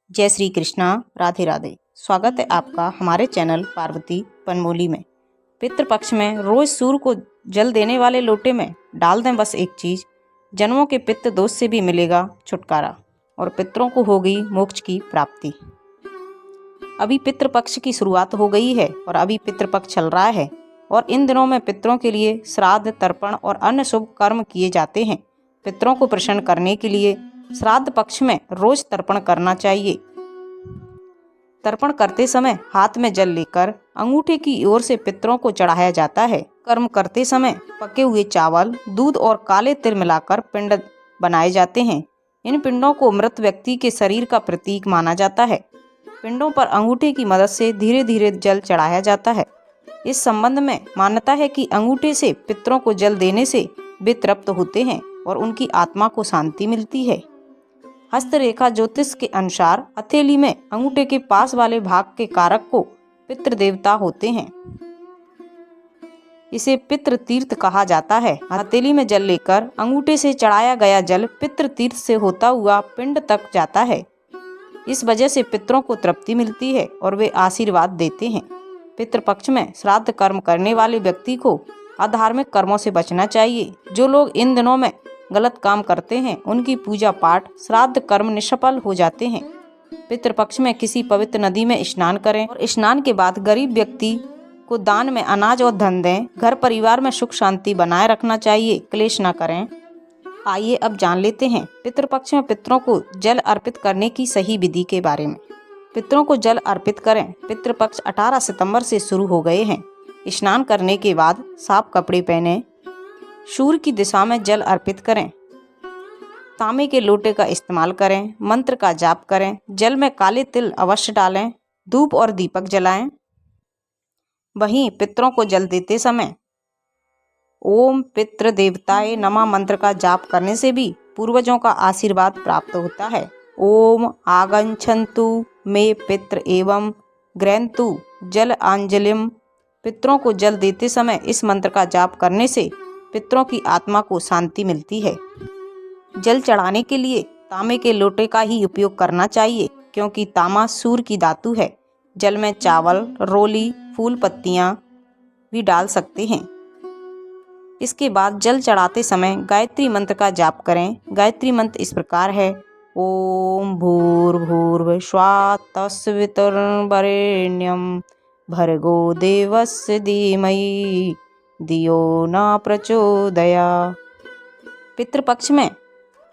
जय श्री कृष्णा। राधे राधे। स्वागत है आपका हमारे चैनल पार्वती पनमोली में। पितृपक्ष में रोज सूर्य को जल देने वाले लोटे में डाल दें बस एक चीज, जन्मों के पितृ दोष से भी मिलेगा छुटकारा और पितरों को हो गई मोक्ष की प्राप्ति। अभी पितृपक्ष की शुरुआत हो गई है और अभी पितृपक्ष चल रहा है और इन दिनों में पितरों के लिए श्राद्ध, तर्पण और अन्य शुभ कर्म किए जाते हैं। पितरों को प्रसन्न करने के लिए श्राद्ध पक्ष में रोज तर्पण करना चाहिए। तर्पण करते समय हाथ में जल लेकर अंगूठे की ओर से पितरों को चढ़ाया जाता है। कर्म करते समय पके हुए चावल, दूध और काले तिल मिलाकर पिंड बनाए जाते हैं। इन पिंडों को मृत व्यक्ति के शरीर का प्रतीक माना जाता है। पिंडों पर अंगूठे की मदद से धीरे धीरे जल चढ़ाया जाता है। इस संबंध में मान्यता है कि अंगूठे से पितरों को जल देने से वे तृप्त होते हैं और उनकी आत्मा को शांति मिलती है। हस्तरेखा ज्योतिष के अनुसार हथेली में अंगूठे के पास वाले भाग के कारक को पितृ देवता होते हैं। इसे पितृ तीर्थ कहा जाता है। हथेली में जल लेकर अंगूठे से चढ़ाया गया जल पितृ तीर्थ से होता हुआ पिंड तक जाता है। इस वजह से पितरों को तृप्ति मिलती है और वे आशीर्वाद देते हैं। पितृपक्ष में श्राद्ध कर्म करने वाले व्यक्ति को अधार्मिक कर्मों से बचना चाहिए। जो लोग इन दिनों में गलत काम करते हैं उनकी पूजा पाठ, श्राद्ध कर्म निष्फल हो जाते हैं। पितृपक्ष में किसी पवित्र नदी में स्नान करें और स्नान के बाद गरीब व्यक्ति को दान में अनाज और धन दें। घर परिवार में सुख शांति बनाए रखना चाहिए, क्लेश न करें। आइए अब जान लेते हैं पितृपक्ष में पितरों को जल अर्पित करने की सही विधि के बारे में। पितरों को जल अर्पित करें। पितृपक्ष 18 सितंबर से शुरू हो गए हैं। स्नान करने के बाद साफ कपड़े पहने, सूर्य की दिशा में जल अर्पित करें। तांबे के लोटे का इस्तेमाल करें। मंत्र का जाप करें। जल में काले तिल अवश्य डालें। धूप और दीपक जलाएं। वहीं पितरों को जल देते समय ओम पितृ देवताय नमः मंत्र का जाप करने से भी पूर्वजों का आशीर्वाद प्राप्त होता है। ओम आगच्छन्तु मे पितृ एवं गृह्णन्तु जल आंजलिम। पितरों को जल देते समय इस मंत्र का जाप करने से पितरों की आत्मा को शांति मिलती है। जल चढ़ाने के लिए तांबे के लोटे का ही उपयोग करना चाहिए, क्योंकि तांबा सूर्य की धातु है। जल में चावल, रोली, फूल पत्तियां भी डाल सकते हैं। इसके बाद जल चढ़ाते समय गायत्री मंत्र का जाप करें। गायत्री मंत्र इस प्रकार है। ओम भूर्भुवः स्वः तत्सवितुर्वरेण्यं भर्गो देवस्य धीमहि धियो न प्रचोदयात्। पितृपक्ष में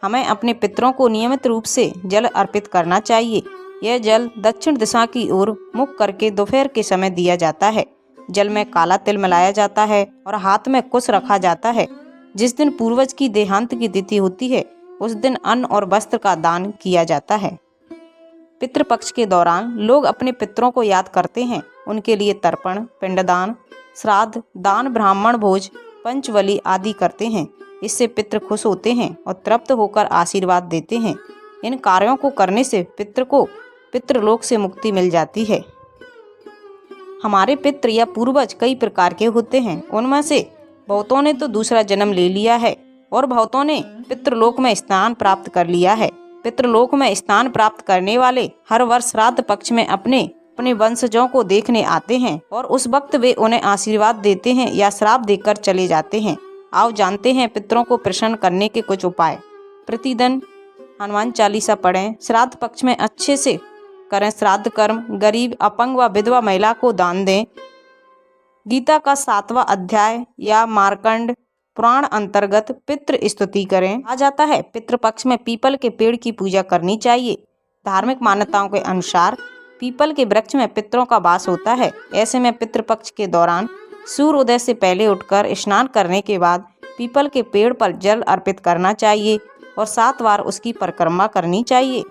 हमें अपने पितरों को नियमित रूप से जल अर्पित करना चाहिए। यह जल दक्षिण दिशा की ओर मुख करके दोपहर के समय दिया जाता है। जल में काला तिल मिलाया जाता है और हाथ में कुश रखा जाता है। जिस दिन पूर्वज की देहांत की तिथि होती है उस दिन अन्न और वस्त्र का दान किया जाता है। पितृपक्ष के दौरान लोग अपने पितरों को याद करते हैं। उनके लिए तर्पण, पिंडदान, श्राद्ध, दान, ब्राह्मण भोज, पंचबली आदि करते हैं। इससे पितृ खुश होते हैं और तृप्त होकर आशीर्वाद देते हैं। इन कार्यों को करने से पितृ को पितृलोक से मुक्ति मिल जाती है। हमारे पितृ या पूर्वज कई प्रकार के होते हैं। उनमें से बहुतों ने तो दूसरा जन्म ले लिया है और बहुतों ने पितृलोक में स्थान प्राप्त कर लिया है। पितृलोक में स्थान प्राप्त करने वाले हर वर्ष श्राद्ध पक्ष में अपने वंशजों को देखने आते हैं और उस वक्त वे उन्हें आशीर्वाद देते हैं या श्राप देकर चले जाते हैं। आओ जानते हैं पितरों को प्रसन्न करने के कुछ उपाय। प्रतिदिन हनुमान चालीसा पढ़ें। श्राद्ध पक्ष में अच्छे से करें श्राद्ध कर्म। गरीब, अपंग व विधवा महिला को दान दें। गीता का 7वां अध्याय या मार्कंड पुराण अंतर्गत पितृ स्तुति करें। आ जाता है पितृपक्ष में पीपल के पेड़ की पूजा करनी चाहिए। धार्मिक मान्यताओं के अनुसार पीपल के वृक्ष में पितरों का वास होता है। ऐसे में पितृपक्ष के दौरान सूर्योदय से पहले उठकर स्नान करने के बाद पीपल के पेड़ पर जल अर्पित करना चाहिए और 7 बार उसकी परिक्रमा करनी चाहिए।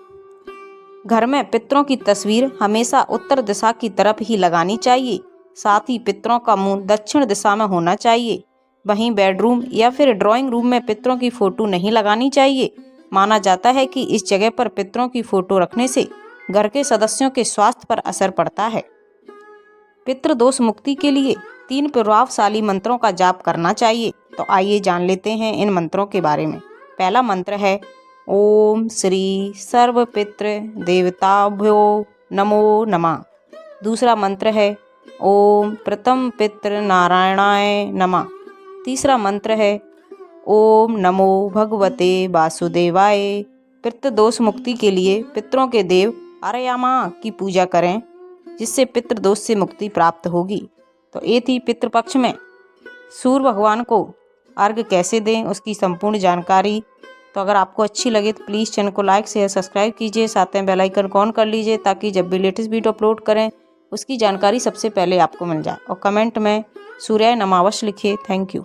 घर में पितरों की तस्वीर हमेशा उत्तर दिशा की तरफ ही लगानी चाहिए। साथ ही पितरों का मुंह दक्षिण दिशा में होना चाहिए। वहीं बेडरूम या फिर ड्राइंग रूम में पितरों की फोटो नहीं लगानी चाहिए। माना जाता है कि इस जगह पर पितरों की फोटो रखने से घर के सदस्यों के स्वास्थ्य पर असर पड़ता है। पितृदोष मुक्ति के लिए 3 प्रभावशाली मंत्रों का जाप करना चाहिए। तो आइए जान लेते हैं इन मंत्रों के बारे में। पहला मंत्र है ओम श्री सर्वपितृ देवताभ्यो नमो नमः। दूसरा मंत्र है ओम प्रथम पितृ नारायणाय नमः। तीसरा मंत्र है ओम नमो भगवते वासुदेवाय। पितृदोष मुक्ति के लिए पितरों के देव आर्यामा की पूजा करें, जिससे पितृदोष से मुक्ति प्राप्त होगी। तो ये थी पितृपक्ष में सूर्य भगवान को अर्घ्य कैसे दें उसकी संपूर्ण जानकारी। तो अगर आपको अच्छी लगे तो प्लीज़ चैनल को लाइक शेयर सब्सक्राइब कीजिए, साथ में बेल आइकन को ऑन कर लीजिए, ताकि जब भी लेटेस्ट वीडियो अपलोड करें उसकी जानकारी सबसे पहले आपको मिल जाए। और कमेंट में सूर्याय नमः अवश्य लिखिए। Thank you.